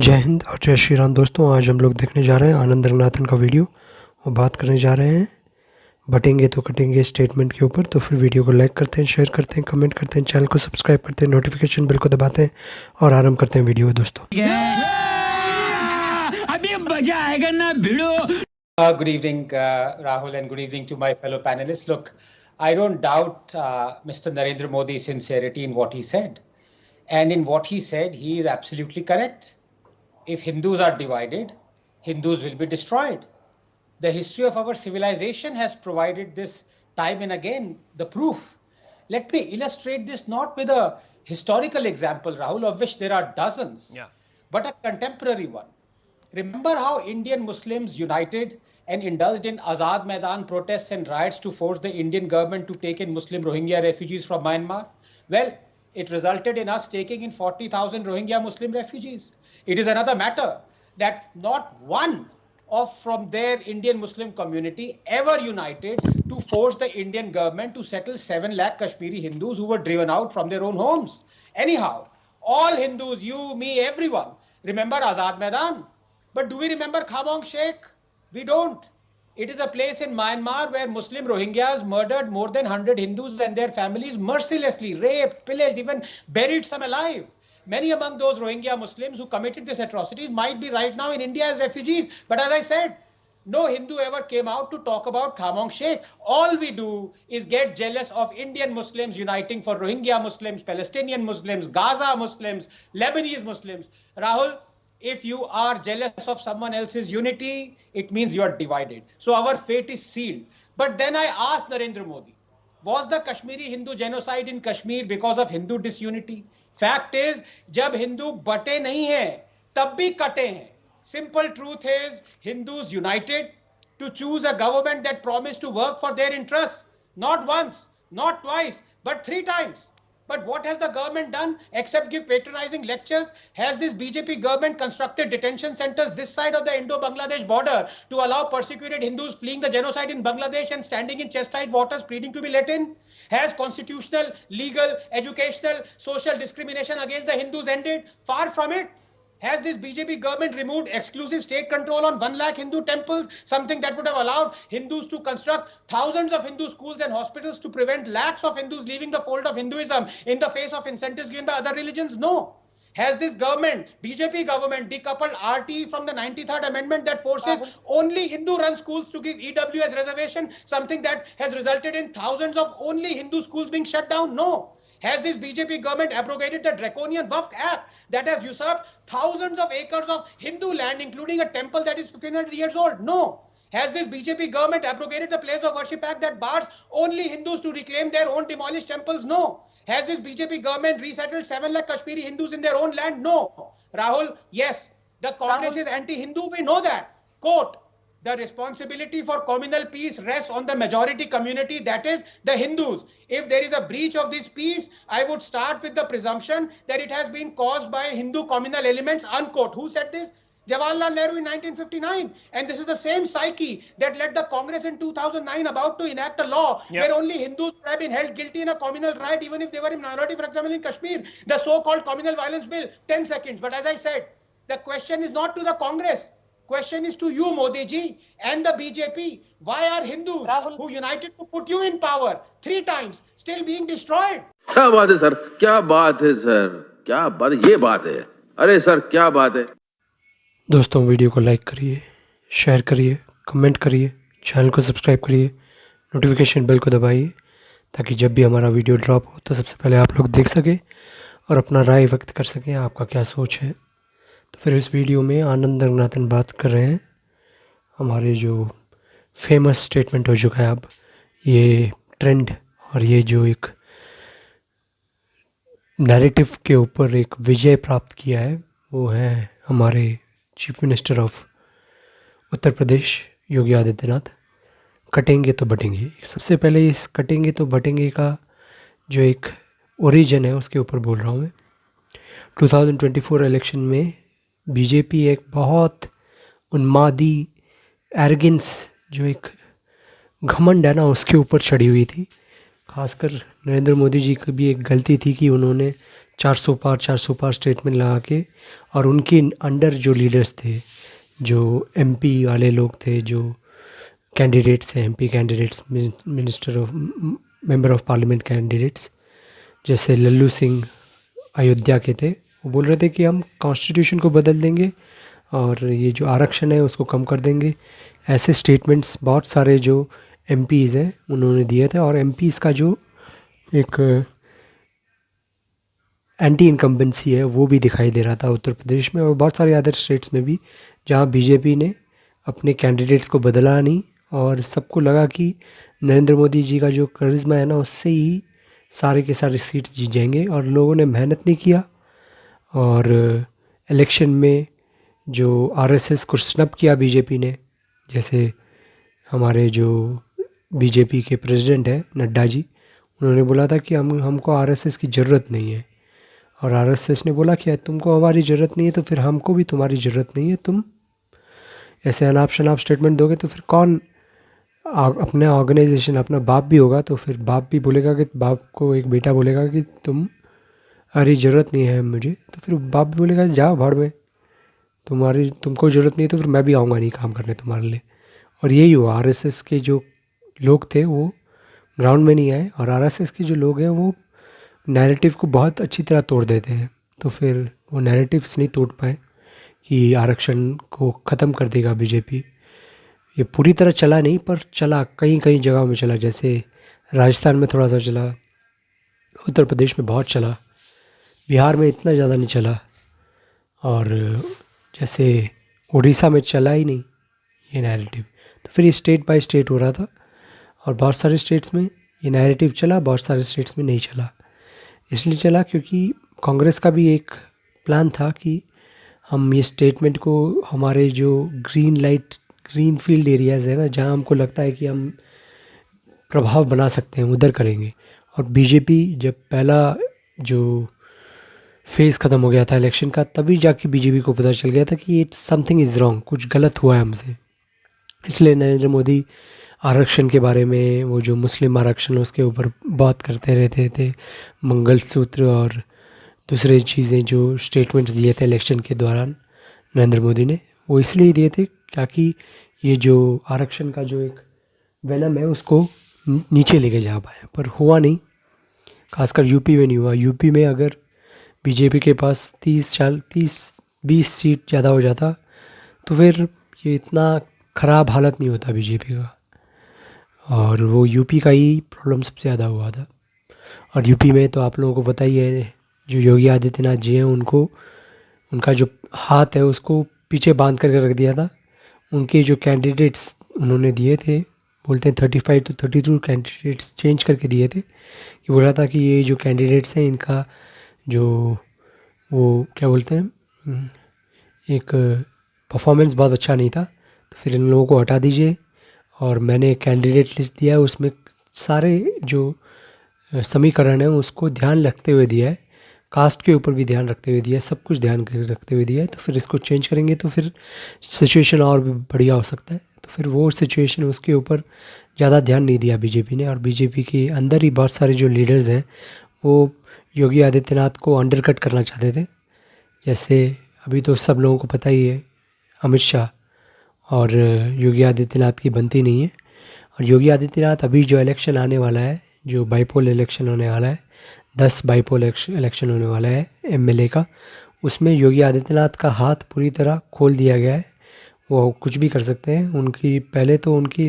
जय हिंद और जय श्री राम दोस्तों। आज हम लोग देखने जा रहे हैं आनंद रंगनाथन का वीडियो और बात करने जा रहे हैं बटेंगे तो कटेंगे स्टेटमेंट के ऊपर। तो फिर वीडियो को लाइक करते हैं, शेयर करते हैं, कमेंट करते हैं, चैनल को सब्सक्राइब करते हैं, नोटिफिकेशन बिल को दबाते हैं और आरंभ करते हैं वीडियो दोस्तों। अभी मजा आएगा ना भिड़ो। Good evening, Rahul, and good evening to my fellow panelists. Look, I don't doubt Mr. Narendra Modi's sincerity in what he said. And in what he said, he is absolutely correct. If Hindus are divided, Hindus will be destroyed. The history of our civilization has provided this time and again, the proof. Let me illustrate this not with a historical example, Rahul, of which there are dozens, but a contemporary one. Remember how Indian Muslims united and indulged in Azad Maidan protests and riots to force the Indian government to take in Muslim Rohingya refugees from Myanmar? Well, it resulted in us taking in 40,000 Rohingya Muslim refugees. It is another matter that not one from their Indian Muslim community ever united to force the Indian government to settle 7 lakh Kashmiri Hindus who were driven out from their own homes. Anyhow, all Hindus, you, me, everyone, remember Azad Maidan. But do we remember Khabong Sheikh? We don't. It is a place in Myanmar where Muslim Rohingyas murdered more than 100 Hindus and their families mercilessly, raped, pillaged, even buried some alive. Many among those Rohingya Muslims who committed these atrocities might be right now in India as refugees. But as I said, no Hindu ever came out to talk about Khabong Sheikh. All we do is get jealous of Indian Muslims uniting for Rohingya Muslims, Palestinian Muslims, Gaza Muslims, Lebanese Muslims. Rahul, if you are jealous of someone else's unity, it means you are divided. So our fate is sealed. But then I asked Narendra Modi, was the Kashmiri Hindu genocide in Kashmir because of Hindu disunity? Fact is, जब हिंदू बटे नहीं हैं, तब भी कटे हैं. Simple truth is, Hindus united to choose a government that promised to work for their interests. Not once, not twice, but 3 times. But what has the government done except give patronizing lectures? Has this BJP government constructed detention centers this side of the Indo-Bangladesh border to allow persecuted Hindus fleeing the genocide in Bangladesh and standing in chest-high waters pleading to be let in? Has constitutional, legal, educational, social discrimination against the Hindus ended? Far from it. Has this BJP government removed exclusive state control on 1 lakh Hindu temples, something that would have allowed Hindus to construct thousands of Hindu schools and hospitals to prevent lakhs of Hindus leaving the fold of Hinduism in the face of incentives given by other religions? No. Has this government, BJP government, decoupled RT from the 93rd Amendment that forces only Hindu-run schools to give EWS reservation, something that has resulted in thousands of only Hindu schools being shut down? No. Has this BJP government abrogated the draconian Waqf Act that has usurped thousands of acres of Hindu land, including a temple that is 1500 years old? No. Has this BJP government abrogated the Place of Worship Act that bars only Hindus to reclaim their own demolished temples? No. Has this BJP government resettled 7 lakh Kashmiri Hindus in their own land? No. Rahul, yes, the Congress is anti-Hindu. We know that. Quote, the responsibility for communal peace rests on the majority community, that is the Hindus. If there is a breach of this peace, I would start with the presumption that it has been caused by Hindu communal elements, unquote. Who said this? Jawaharlal Nehru in 1959. And this is the same psyche that led the Congress in 2009 about to enact a law where only Hindus have been held guilty in a communal riot, even if they were in minority, for example, in Kashmir. The so-called communal violence bill, 10 seconds. But as I said, the question is not to the Congress. Question is to you, Modi ji, and the BJP. Why are Hindus who united to put you in power 3 times still being destroyed? क्या बात है sir, क्या बात है sir, क्या बात, ये बात है. अरे सर, क्या बात है. दोस्तों वीडियो को लाइक करिए, शेयर करिए, कमेंट करिए, चैनल को सब्सक्राइब करिए, नोटिफिकेशन बेल को दबाइए ताकि जब भी हमारा वीडियो ड्रॉप हो तो सबसे पहले आप लोग देख सकें और अपना राय व्यक्त कर सकें, आपका क्या सोच है. तो फिर इस वीडियो में आनंद रंगनाथन बात कर रहे हैं. हमारे जो फेमस स्टेटमेंट हो चुका है अब, ये ट्रेंड और ये जो एक नैरेटिव के ऊपर एक विजय प्राप्त किया है, वो है हमारे chief minister of Uttar Pradesh Yogi Adityanath. कटेंगे तो बटेंगे. सबसे पहले इस कटेंगे तो बटेंगे का जो एक ओरिजिन है उसके ऊपर बोल रहा हूँ मैं. 2024 इलेक्शन में बीजेपी एक बहुत उन्मादी एरोगेंस, जो एक घमंड है ना, उसके ऊपर चढ़ी हुई थी. खासकर नरेंद्र मोदी जी की भी एक गलती थी कि उन्होंने 400 पार स्टेटमेंट लगा के, और उनके अंडर जो लीडर्स थे, जो एमपी वाले लोग थे, जो कैंडिडेट्स हैं, MP candidates, minister of member of parliament candidates, जैसे लल्लू सिंह अयोध्या के थे, वो बोल रहे थे कि हम कॉन्स्टिट्यूशन को बदल देंगे और ये जो आरक्षण है उसको कम कर देंगे। ऐसे स्टेटमेंट्स बहुत सारे जो एमपीज़ हैं उन्होंने दिए थे, और एमपीज़ का जो एक एंटी इनकम्बेंसी है वो भी दिखाई दे रहा था उत्तर प्रदेश में और बहुत सारे अदर स्टेट्स में भी, जहाँ बीजेपी ने अपने कैंडिडेट्स को बदला नहीं और सबको लगा कि नरेंद्र मोदी जी का जो करिश्मा है ना, उससे ही सारे के सारे सीट्स जीत जाएंगे। और लोगों ने मेहनत नहीं किया और इलेक्शन में जो आरएसएस को स्नब किया बीजेपी ने, जैसे हमारे जो बीजेपी के प्रेसिडेंट हैं नड्डा जी, उन्होंने बोला था कि हमको आरएसएस की ज़रूरत नहीं है, और आरएसएस ने बोला कि तुमको हमारी ज़रूरत नहीं है तो फिर हमको भी तुम्हारी ज़रूरत नहीं है, तुम ऐसे अनाप शनाप स्टेटमेंट दोगे तो फिर कौन अपना ऑर्गेनाइजेशन, अपना बाप भी होगा तो फिर बाप भी बोलेगा कि, बाप को एक बेटा बोलेगा कि तुम्हारी ज़रूरत नहीं है मुझे, तो फिर बाप भी बोलेगा जाओ भाड़ में, तुमको ज़रूरत नहीं है तो फिर मैं भी आऊँगा नहीं काम करने तुम्हारे लिए। और यही हुआ, आरएसएस के जो लोग थे वो ग्राउंड में नहीं आए, और आरएसएस के जो लोग हैं वो नैरेटिव को बहुत अच्छी तरह तोड़ देते हैं, तो फिर वो नैरेटिव्स नहीं तोड़ पाए कि आरक्षण को ख़त्म कर देगा बीजेपी। ये पूरी तरह चला नहीं, पर चला, कई कई जगहों में चला, जैसे राजस्थान में थोड़ा सा चला, उत्तर प्रदेश में बहुत चला, बिहार में इतना ज़्यादा नहीं चला, और जैसे उड़ीसा में चला ही नहीं ये नैरेटिव। तो फिर ये स्टेट बाय स्टेट हो रहा था, और बहुत सारे स्टेट्स में ये नैरेटिव चला, बहुत सारे स्टेट्स में नहीं चला। इसलिए चला क्योंकि कांग्रेस का भी एक प्लान था कि हम ये स्टेटमेंट को हमारे जो ग्रीन फील्ड एरियाज़ है ना, जहाँ हमको लगता है कि हम प्रभाव बना सकते हैं, उधर करेंगे। और बीजेपी जब पहला जो फेज़ ख़त्म हो गया था इलेक्शन का, तभी जाके बीजेपी को पता चल गया था कि इट्स समथिंग इज़ रॉन्ग, कुछ गलत हुआ है हमसे। इसलिए नरेंद्र मोदी आरक्षण के बारे में, वो जो मुस्लिम आरक्षण उसके ऊपर बात करते रहते थे, मंगलसूत्र और दूसरे चीज़ें जो स्टेटमेंट्स दिए थे इलेक्शन के दौरान नरेंद्र मोदी ने, वो इसलिए दिए थे ताकि ये जो आरक्षण का जो एक वेनम है उसको नीचे लेके जा पाए, पर हुआ नहीं। खासकर यूपी में नहीं हुआ। यूपी में अगर बीजेपी के पास 20 सीट ज़्यादा हो जाता तो फिर ये इतना ख़राब हालत नहीं होता बीजेपी का, और वो यूपी का ही प्रॉब्लम सबसे ज़्यादा हुआ था। और यूपी में तो आप लोगों को पता ही है, जो योगी आदित्यनाथ जी हैं उनको, उनका जो हाथ है उसको पीछे बांध करके रख दिया था। उनके जो कैंडिडेट्स उन्होंने दिए थे, बोलते हैं 35 to 32 कैंडिडेट्स चेंज करके दिए थे, कि बोला था कि ये जो कैंडिडेट्स हैं इनका जो वो क्या बोलते हैं, एक परफॉर्मेंस बहुत अच्छा नहीं था, तो फिर इन लोगों को हटा दीजिए। और मैंने कैंडिडेट लिस्ट दिया है, उसमें सारे जो समीकरण है उसको ध्यान रखते हुए दिया है, कास्ट के ऊपर भी ध्यान रखते हुए दिया है, सब कुछ ध्यान रखते हुए दिया है। तो फिर इसको चेंज करेंगे तो फिर सिचुएशन और भी बढ़िया हो सकता है। तो फिर वो सिचुएशन, उसके ऊपर ज़्यादा ध्यान नहीं दिया बीजेपी ने, और बीजेपी के अंदर ही बहुत सारे जो लीडर्स हैं वो योगी आदित्यनाथ को अंडरकट करना चाहते थे। जैसे अभी तो सब लोगों को पता ही है, अमित शाह और योगी आदित्यनाथ की बनती नहीं है। और योगी आदित्यनाथ अभी जो इलेक्शन आने वाला है, जो बाईपोल इलेक्शन होने वाला है, 10 बाईपोल इलेक्शन होने वाला है एमएलए का, उसमें योगी आदित्यनाथ का हाथ पूरी तरह खोल दिया गया है, वो कुछ भी कर सकते हैं। उनकी पहले तो उनकी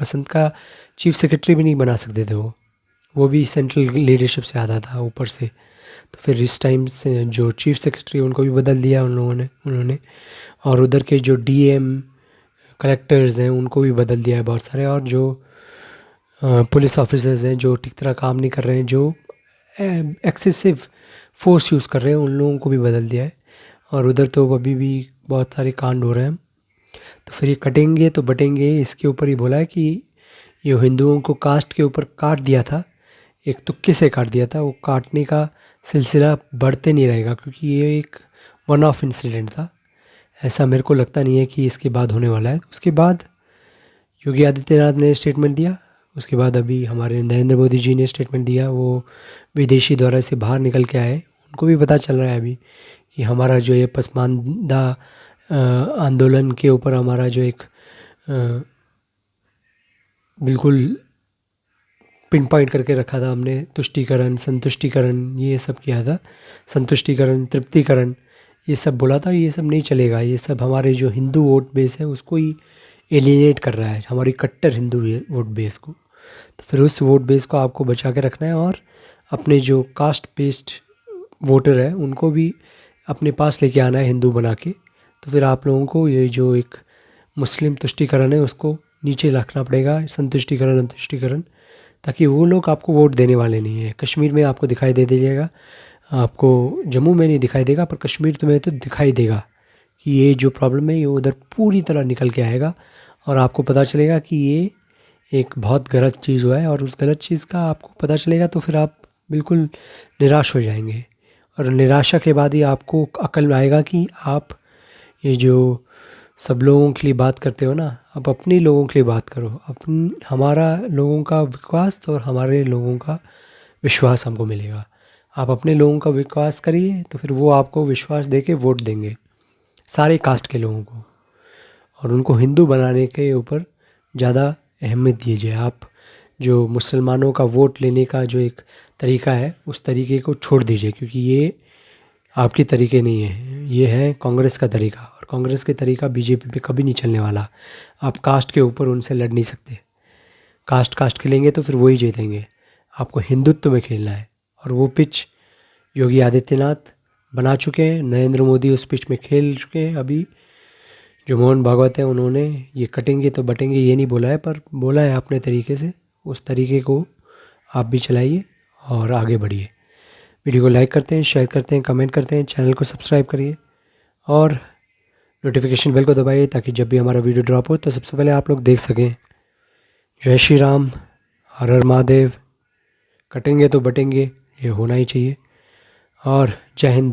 पसंद का चीफ सेक्रेटरी भी नहीं बना सकते थे, वो भी सेंट्रल लीडरशिप से आता था ऊपर से। तो फिर इस टाइम से जो चीफ सेक्रेटरी उनको भी बदल दिया उन्होंने, और उधर के जो डीएम कलेक्टर्स हैं उनको भी बदल दिया है बहुत सारे, और जो पुलिस ऑफिसर्स हैं जो ठीक तरह काम नहीं कर रहे हैं, जो एक्सेसिव फोर्स यूज़ कर रहे हैं, उन लोगों को भी बदल दिया है। और उधर तो अभी भी बहुत सारे कांड हो रहे हैं। तो फिर ये कटेंगे तो बटेंगे, इसके ऊपर ही बोला है कि ये हिंदुओं को कास्ट के ऊपर काट दिया था, एक तुक्के से काट दिया था, वो काटने का सिलसिला बढ़ते नहीं रहेगा, क्योंकि ये एक वन ऑफ इंसिडेंट था। ऐसा मेरे को लगता नहीं है कि इसके बाद होने वाला है। उसके बाद योगी आदित्यनाथ ने स्टेटमेंट दिया, उसके बाद अभी हमारे नरेंद्र मोदी जी ने स्टेटमेंट दिया। वो विदेशी दौरे से बाहर निकल के आए, उनको भी पता चल रहा है अभी कि हमारा जो ये पसमानदा आंदोलन के ऊपर हमारा जो एक बिल्कुल पिन पॉइंट करके रखा था हमने, तुष्टीकरण, संतुष्टीकरण, ये सब किया था, संतुष्टीकरण, तृप्तिकरण, ये सब बोला था। ये सब नहीं चलेगा, ये सब हमारे जो हिंदू वोट बेस है उसको ही एलिनेट कर रहा है, हमारी कट्टर हिंदू वोट बेस को। तो फिर उस वोट बेस को आपको बचा के रखना है और अपने जो कास्ट बेस्ड वोटर है उनको भी अपने पास लेके आना है हिंदू बना के। तो फिर आप लोगों को ये जो एक मुस्लिम तुष्टीकरण है उसको नीचे रखना पड़ेगा, संतुष्टीकरण, अंतुष्टीकरण, ताकि वो लोग आपको वोट देने वाले नहीं है। कश्मीर में आपको दिखाई दे दीजिएगा, आपको जम्मू में नहीं दिखाई देगा, पर कश्मीर में तो दिखाई देगा कि ये जो प्रॉब्लम है ये उधर पूरी तरह निकल के आएगा और आपको पता चलेगा कि ये एक बहुत गलत चीज़ हुआ है। और उस गलत चीज़ का आपको पता चलेगा तो फिर आप बिल्कुल निराश हो जाएंगे, और निराशा के बाद ही आपको अकल में आएगा कि आप ये जो सब लोगों के लिए बात करते हो ना, आप अपनी लोगों के लिए बात करो। हमारा लोगों का विकास और हमारे लोगों का विश्वास हमको मिलेगा। आप अपने लोगों का विकास करिए तो फिर वो आपको विश्वास दे के वोट देंगे, सारे कास्ट के लोगों को, और उनको हिंदू बनाने के ऊपर ज़्यादा अहमियत दीजिए। आप जो मुसलमानों का वोट लेने का जो एक तरीका है उस तरीके को छोड़ दीजिए, क्योंकि ये आपके तरीके नहीं है, ये है कांग्रेस का तरीका, और कांग्रेस के तरीका बीजेपी पे कभी नहीं चलने वाला। आप कास्ट के ऊपर उनसे लड़ नहीं सकते, कास्ट खेलेंगे तो फिर वही जीतेंगे। आपको हिंदुत्व में खेलना है, और वो पिच योगी आदित्यनाथ बना चुके हैं, नरेंद्र मोदी उस पिच में खेल चुके हैं। अभी जो मोहन भागवत है उन्होंने ये कटेंगे तो बटेंगे ये नहीं बोला है, पर बोला है अपने तरीके से। उस तरीके को आप भी चलाइए और आगे बढ़िए। वीडियो को लाइक करते हैं, शेयर करते हैं, कमेंट करते हैं, चैनल को सब्सक्राइब करिए और नोटिफिकेशन बेल को दबाइए ताकि जब भी हमारा वीडियो ड्रॉप हो तो सबसे पहले आप लोग देख सकें। जय श्री राम, हर हर महादेव। कटेंगे तो बटेंगे ये होना ही चाहिए, और जय हिंद।